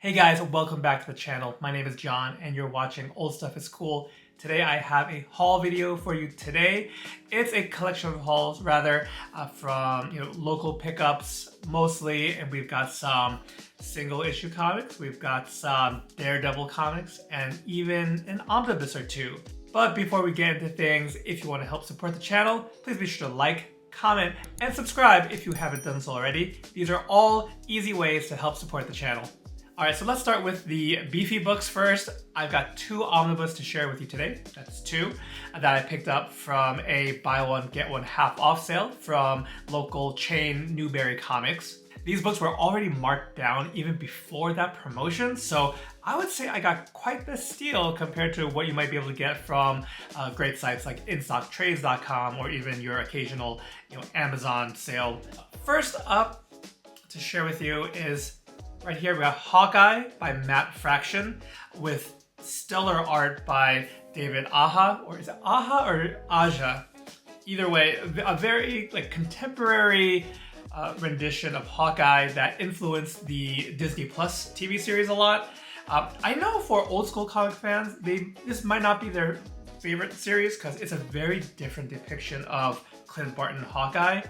Hey guys, welcome back to the channel. My name is John and you're watching Old Stuff is Cool. Today I have a haul video for you today. It's a collection of hauls rather from local pickups mostly, and we've got some single issue comics, we've got some Daredevil comics, and even an omnibus or two. But before we get into things, if you want to help support the channel, please be sure to like, comment, and subscribe if you haven't done so already. These are all easy ways to help support the channel. Alright, so let's start with the beefy books first. I've got two omnibus to share with you today. That's two that I picked up from a buy one, get one half off sale from local chain Newberry Comics. These books were already marked down even before that promotion, so I would say I got quite the steal compared to what you might be able to get from great sites like InStockTrades.com or even your occasional Amazon sale. First up to share with you is right here, we got Hawkeye by Matt Fraction with stellar art by David Aja, or is it Aja or Aja? Either way, a very contemporary rendition of Hawkeye that influenced the Disney Plus TV series a lot. I know for old school comic fans, this might not be their favorite series because it's a very different depiction of Clint Barton Hawkeye,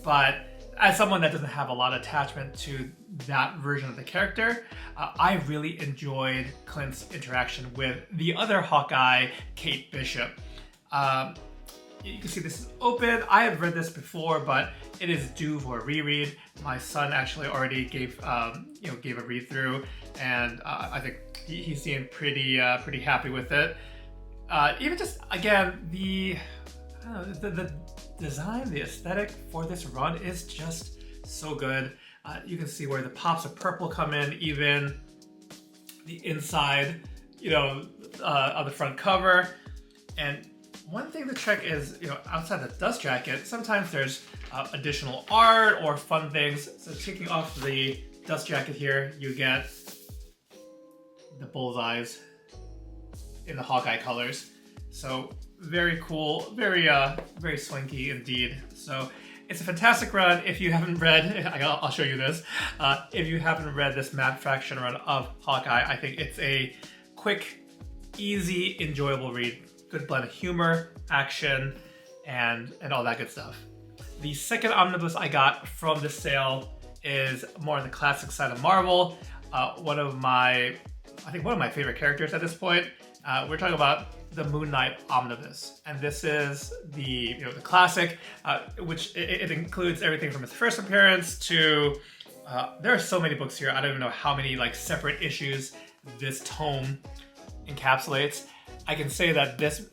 but as someone that doesn't have a lot of attachment to that version of the character, I really enjoyed Clint's interaction with the other Hawkeye, Kate Bishop. You can see this is open. I have read this before, but it is due for a reread. My son actually already gave a read through, and I think he seemed pretty happy with it. Even just again the design, the aesthetic for this run is just so good. You can see where the pops of purple come in, even the inside, of the front cover. And one thing to check is, outside the dust jacket, sometimes there's additional art or fun things. So taking off the dust jacket here, you get the bullseyes in the Hawkeye colors. So very cool, very swanky indeed. So it's a fantastic run. If you haven't read, I'll show you this. If you haven't read this Matt Fraction run of Hawkeye, I think it's a quick, easy, enjoyable read. Good blend of humor, action, and all that good stuff. The second omnibus I got from this sale is more on the classic side of Marvel. One of my favorite characters at this point. We're talking about the Moon Knight omnibus, and this is the classic, which it includes everything from his first appearance to there are so many books here. I don't even know how many separate issues this tome encapsulates. I can say that this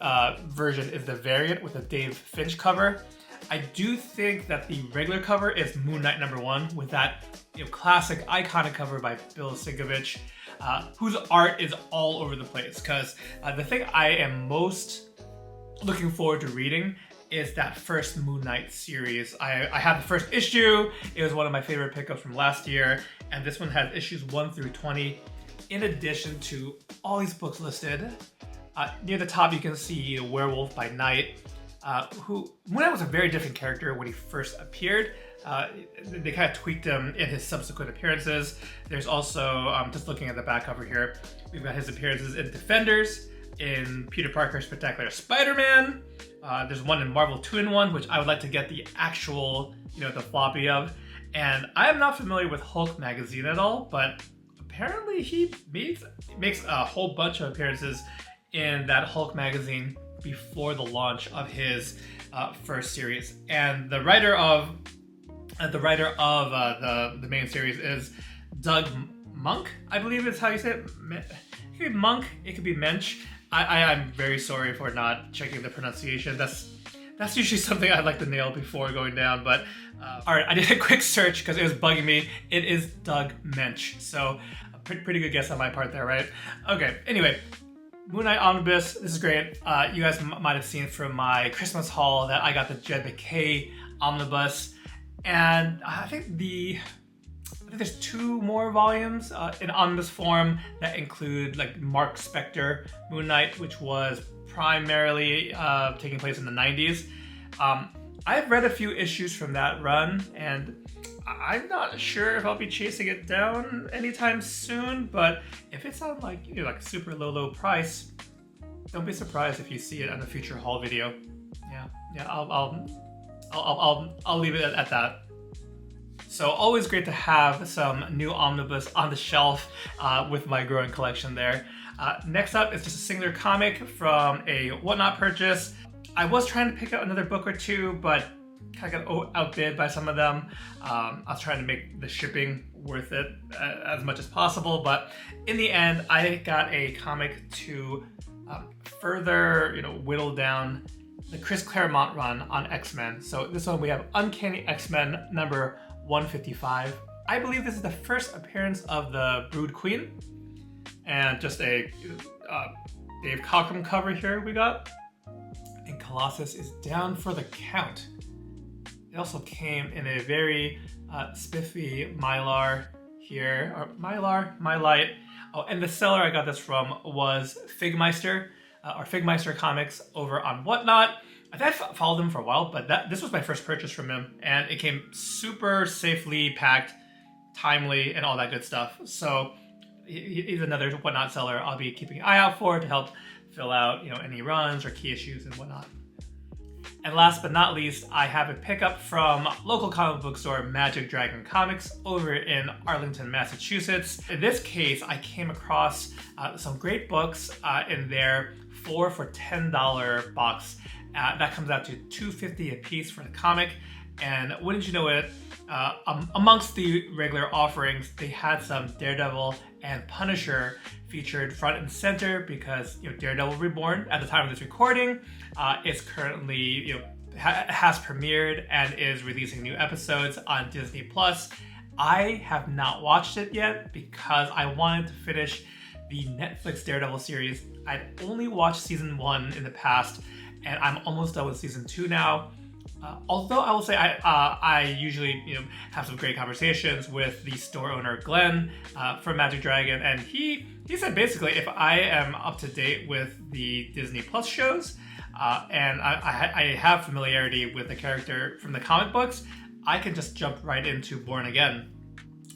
version is the variant with a Dave Finch cover. I do think that the regular cover is Moon Knight #1 with that classic iconic cover by Bill Sienkiewicz, whose art is all over the place. Because the thing I am most looking forward to reading is that first Moon Knight series. I have the first issue. It was one of my favorite pickups from last year, and this one has issues 1 through 20, in addition to all these books listed. Near the top, you can see Werewolf by Night, who Moon Knight was a very different character when he first appeared. They kind of tweaked him in his subsequent appearances. There's also, just looking at the back cover here, we've got his appearances in Defenders, in Peter Parker's Spectacular Spider-Man. There's one in Marvel 2-in-1, which I would like to get the actual, the floppy of. And I am not familiar with Hulk magazine at all, but apparently he makes a whole bunch of appearances in that Hulk magazine before the launch of his first series. And the writer of the main series is Doug Monk, I believe is how you say it. It could be Monk, it could be Mensch. I'm very sorry for not checking the pronunciation. That's usually something I like to nail before going down, but alright, I did a quick search because it was bugging me. It is Doug Mensch, so a pretty good guess on my part there, right? Okay, anyway, Moon Knight omnibus, this is great. You guys might have seen from my Christmas haul that I got the Jed MacKay omnibus, and I think there's 2 more volumes in omnibus form that include Mark Spector Moon Knight, which was primarily taking place in the 90s. I've read a few issues from that run, and I'm not sure if I'll be chasing it down anytime soon, but if it's on like, you know, like a super low price, don't be surprised if you see it on a future haul video. Yeah, I'll leave it at that. So always great to have some new omnibus on the shelf with my growing collection there. Next up is just a singular comic from a Whatnot purchase. I was trying to pick up another book or two, but kind of got outbid by some of them. I was trying to make the shipping worth it as much as possible, but in the end, I got a comic to further, you know, whittle down the Chris Claremont run on X-Men. So this one we have Uncanny X-Men number 155. I believe this is the first appearance of the Brood Queen, and just a Dave Cockrum cover here we got. And Colossus is down for the count. It also came in a very spiffy Mylar here, or Mylite. Oh, and the seller I got this from was Figmeister, or Figmeister Comics over on Whatnot. I've followed him for a while, but this was my first purchase from him, and it came super safely packed, timely, and all that good stuff. So he's another Whatnot seller I'll be keeping an eye out for to help fill out, you know, any runs or key issues and whatnot. And last but not least, I have a pickup from local comic book store Magic Dragon Comics over in Arlington, Massachusetts. In this case, I came across some great books in their 4 for $10 box. That comes out to $2.50 a piece for the comic. And wouldn't you know it, amongst the regular offerings, they had some Daredevil and Punisher featured front and center because, you know, Daredevil Reborn at the time of this recording is currently, you know, has premiered and is releasing new episodes on Disney Plus. I have not watched it yet because I wanted to finish the Netflix Daredevil series. I'd only watched season 1 in the past, and I'm almost done with season 2 now. Although I will say I usually, you know, have some great conversations with the store owner Glenn from Magic Dragon, and he said basically if I am up to date with the Disney Plus shows and I have familiarity with the character from the comic books, I can just jump right into Born Again.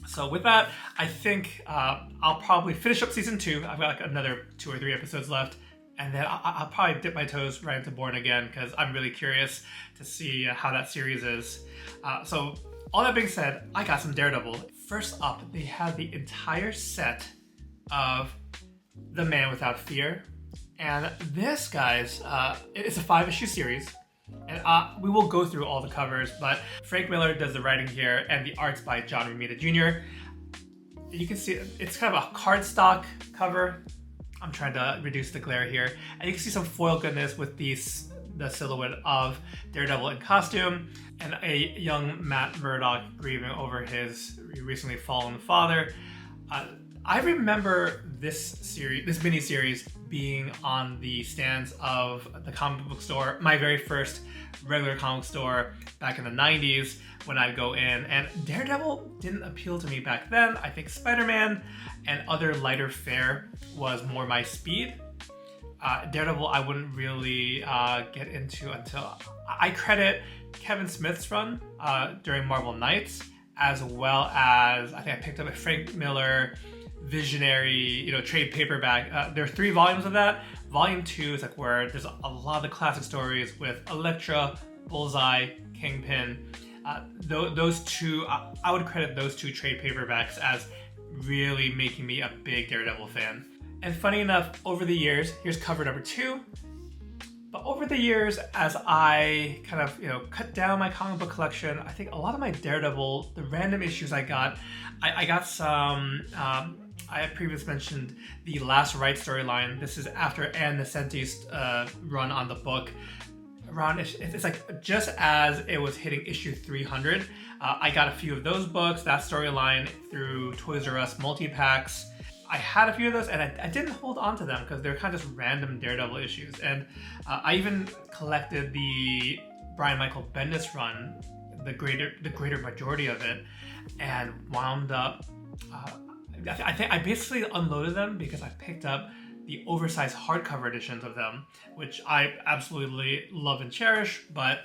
So with that, I think I'll probably finish up season 2. I've got like another 2 or 3 episodes left. And then I'll probably dip my toes right into Born Again because I'm really curious to see how that series is. So all that being said, I got some Daredevil. First up, they have the entire set of The Man Without Fear. And this, guys, it's a 5-issue series. And we will go through all the covers, but Frank Miller does the writing here and the art's by John Romita Jr. You can see it's kind of a cardstock cover. I'm trying to reduce the glare here. And you can see some foil goodness with the silhouette of Daredevil in costume and a young Matt Murdock grieving over his recently fallen father. I remember this mini-series being on the stands of the comic book store, my very first regular comic store back in the 90s when I'd go in, and Daredevil didn't appeal to me back then. I think Spider-Man and other lighter fare was more my speed. Daredevil I wouldn't really get into until I credit Kevin Smith's run during Marvel Knights, as well as I think I picked up a Frank Miller Visionary, you know, trade paperback. There are 3 volumes of that. Volume 2 is like where there's a lot of the classic stories with Elektra, Bullseye, Kingpin. Those 2, I would credit those 2 trade paperbacks as really making me a big Daredevil fan. And funny enough, over the years, here's cover number 2. But over the years, as I kind of, you know, cut down my comic book collection, I think a lot of my Daredevil, the random issues I got some, I had previously mentioned the Last Right storyline. This is after Ann Nesenti's run on the book. It's like just as it was hitting issue 300, I got a few of those books, that storyline, through Toys R Us multi-packs. I had a few of those, and I didn't hold on to them because they're kind of just random Daredevil issues. And I even collected the Brian Michael Bendis run, the greater majority of it, and wound up. I think I basically unloaded them because I picked up the oversized hardcover editions of them, which I absolutely love and cherish. But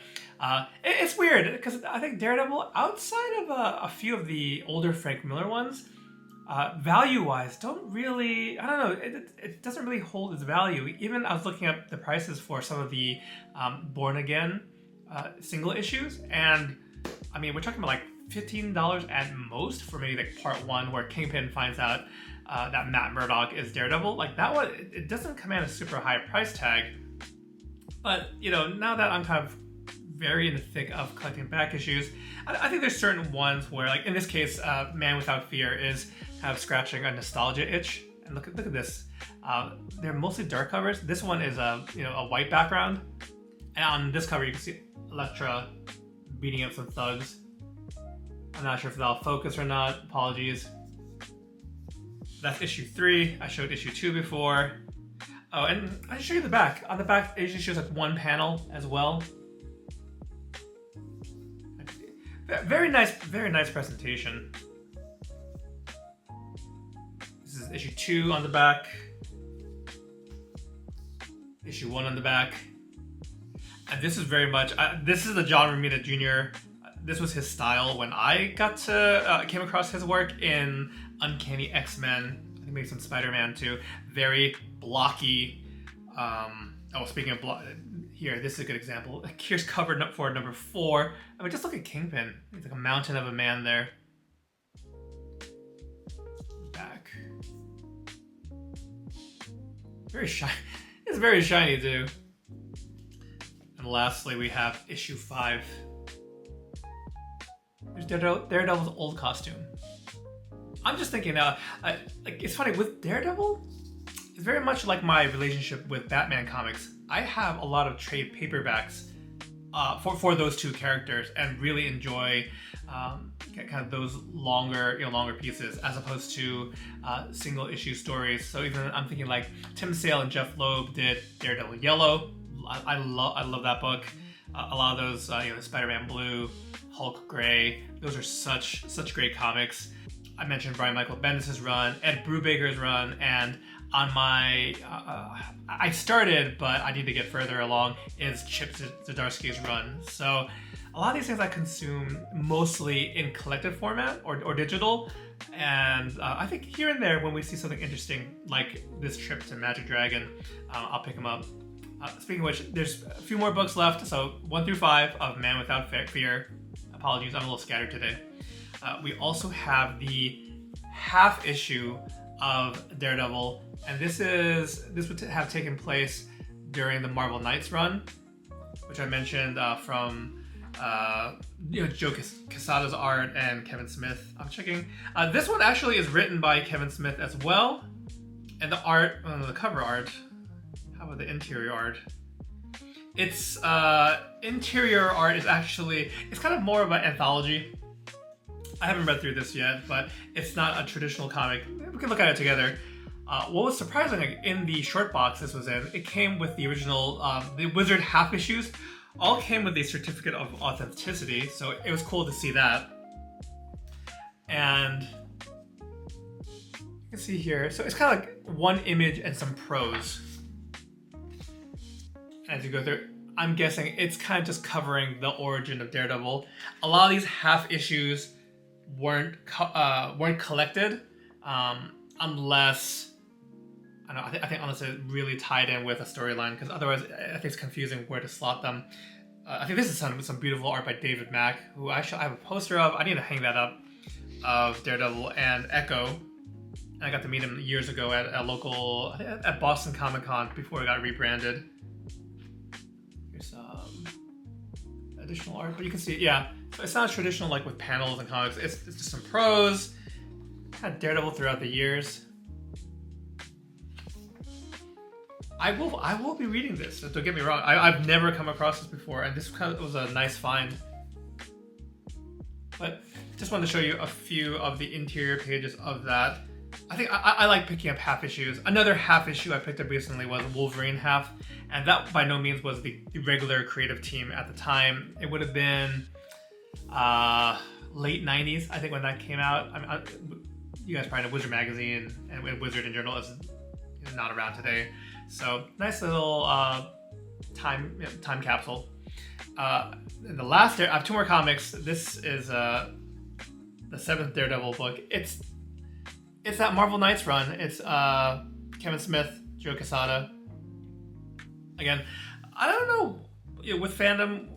it's weird because I think Daredevil, outside of a few of the older Frank Miller ones, value-wise, don't really, I don't know, it doesn't really hold its value. Even I was looking up the prices for some of the Born Again single issues, and I mean, we're talking about like $15 at most for maybe like part 1 where Kingpin finds out that Matt Murdock is Daredevil. Like that one, it doesn't command a super high price tag. But, you know, now that I'm kind of very in the thick of collecting back issues, I think there's certain ones where, like in this case, Man Without Fear is kind of scratching a nostalgia itch. And look at this. They're mostly dark covers. This one is a white background, and on this cover you can see Elektra beating up some thugs. I'm not sure if that'll focus or not. Apologies. That's issue 3. I showed issue 2 before. Oh, and I show you the back. On the back, it usually shows like one panel as well. Very nice presentation. This is issue 2 on the back. Issue 1 on the back. And this is very much, this is the John Romita Jr. This was his style when I got to, came across his work in Uncanny X-Men. I think maybe some Spider-Man too. Very blocky. Speaking of here, this is a good example. Here's cover for number 4. I mean, just look at Kingpin. He's like a mountain of a man there. Back. Very shiny. It's very shiny too. And lastly, we have issue 5. There's Daredevil's old costume. I'm just thinking now, like it's funny with Daredevil. It's very much like my relationship with Batman comics. I have a lot of trade paperbacks for those two characters, and really enjoy kind of those longer pieces as opposed to single issue stories. So even I'm thinking like Tim Sale and Jeff Loeb did Daredevil Yellow. I love that book. A lot of those Spider-Man Blue, Hulk Gray. Those are such great comics. I mentioned Brian Michael Bendis' run, Ed Brubaker's run, and on my, I started, but I need to get further along, is Chip Zdarsky's run. So a lot of these things I consume mostly in collected format or digital. And I think here and there, when we see something interesting, like this trip to Magic Dragon, I'll pick them up. Speaking of which, there's a few more books left. So 1 through 5 of Man Without Fear. Apologies, I'm a little scattered today. We also have the half issue of Daredevil, and this would have taken place during the Marvel Knights run, which I mentioned from Joe Quesada's art and Kevin Smith. I'm checking. This one actually is written by Kevin Smith as well, and the art, the cover art. How about the interior art? Its interior art is actually, it's kind of more of an anthology. I haven't read through this yet, but it's not a traditional comic. We can look at it together. What was surprising, in the short box this was in, it came with the original, the Wizard half issues, all came with a certificate of authenticity, so it was cool to see that. And you can see here, so it's kind of like one image and some prose. As you go through, I'm guessing it's kind of just covering the origin of Daredevil. A lot of these half issues weren't collected unless I think unless it really tied in with a storyline, because otherwise I think it's confusing where to slot them. I think this is some beautiful art by David Mack, who I have a poster of. I need to hang that up, of Daredevil and Echo. And I got to meet him years ago at a local, at Boston Comic Con before it got rebranded. Here's some additional art, but you can see, yeah, it's not traditional like with panels and comics. It's just some prose, kind of Daredevil throughout the years. I will be reading this. So don't get me wrong. I've never come across this before, and this kind of was a nice find. But just wanted to show you a few of the interior pages of that. I think I like picking up half issues. Another half issue I picked up recently was Wolverine half, and that by no means was the regular creative team at the time. It would have been late 90s, I think, when that came out. You guys probably know Wizard magazine and Wizard in general is not around today. So nice little time capsule. And the last, I have 2 more comics. This is the 7th Daredevil book. It's that Marvel Knights run. It's Kevin Smith, Joe Quesada. Again, I don't know with fandom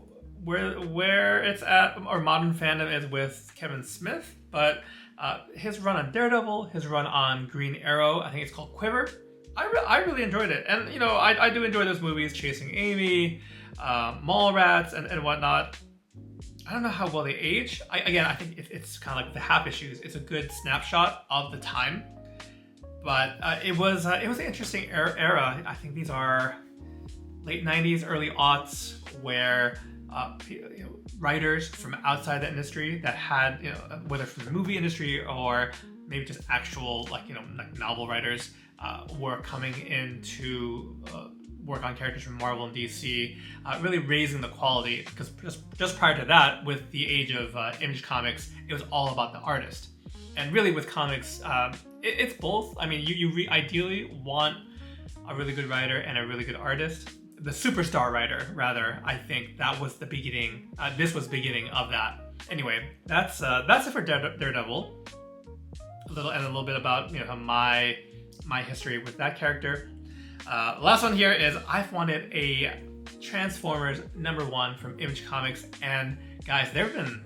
where it's at, or modern fandom is with Kevin Smith, but his run on Daredevil, his run on Green Arrow, I think it's called Quiver. I really enjoyed it, and I do enjoy those movies, Chasing Amy, Mallrats, and whatnot. I don't know how well they age. I think it's kind of like the half issues. It's a good snapshot of the time, but it was an interesting era. I think these are late 90s, early aughts, where writers from outside the industry that had, whether from the movie industry or maybe just actual like novel writers, were coming in to work on characters from Marvel and DC, really raising the quality, because just prior to that, with the age of Image Comics, it was all about the artist. And really with comics, it's both. I mean, you ideally want a really good writer and a really good artist. The superstar writer, rather, I think that was the beginning. This was beginning of that. Anyway, that's it for Daredevil. A little bit about my history with that character. Last one here is I've wanted a Transformers #1 from Image Comics, and guys, there have been,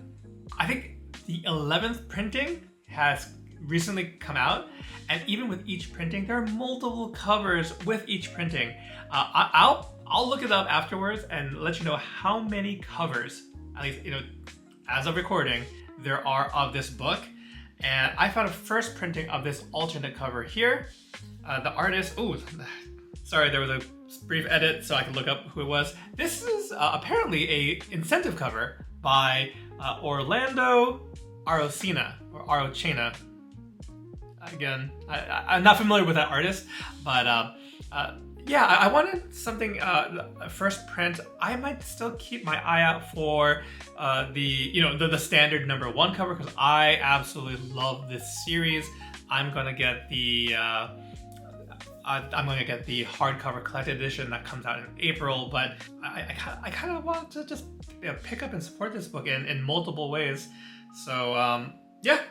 I think the 11th printing has recently come out, and even with each printing, there are multiple covers with each printing. I'll look it up afterwards and let you know how many covers, at least as of recording, there are of this book. And I found a first printing of this alternate cover here. The artist, sorry, there was a brief edit so I could look up who it was. This is apparently a incentive cover by Orlando Arocena, or Arocena. Again, I'm not familiar with that artist, but yeah, I wanted something, first print. I might still keep my eye out for the standard #1 cover, because I absolutely love this series. I'm gonna get the hardcover collected edition that comes out in April, but I kind of want to just pick up and support this book in multiple ways. So yeah,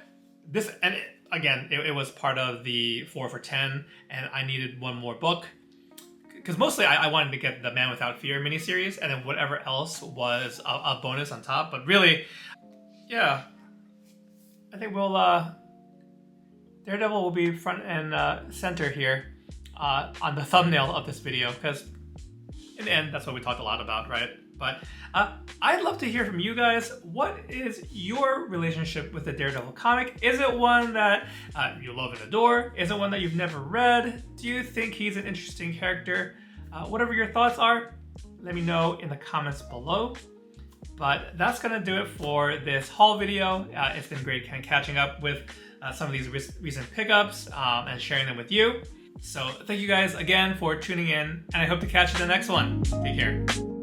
this, and it was part of the 4 for 10, and I needed one more book. Because mostly I wanted to get the Man Without Fear miniseries, and then whatever else was a bonus on top. But really, yeah, I think Daredevil will be front and center here on the thumbnail of this video, because in the end, that's what we talked a lot about, right? But I'd love to hear from you guys. What is your relationship with the Daredevil comic? Is it one that you love and adore? Is it one that you've never read? Do you think he's an interesting character? Whatever your thoughts are, let me know in the comments below. But that's gonna do it for this haul video. It's been great kind of catching up with some of these recent pickups and sharing them with you. So thank you guys again for tuning in, and I hope to catch you in the next one. Take care.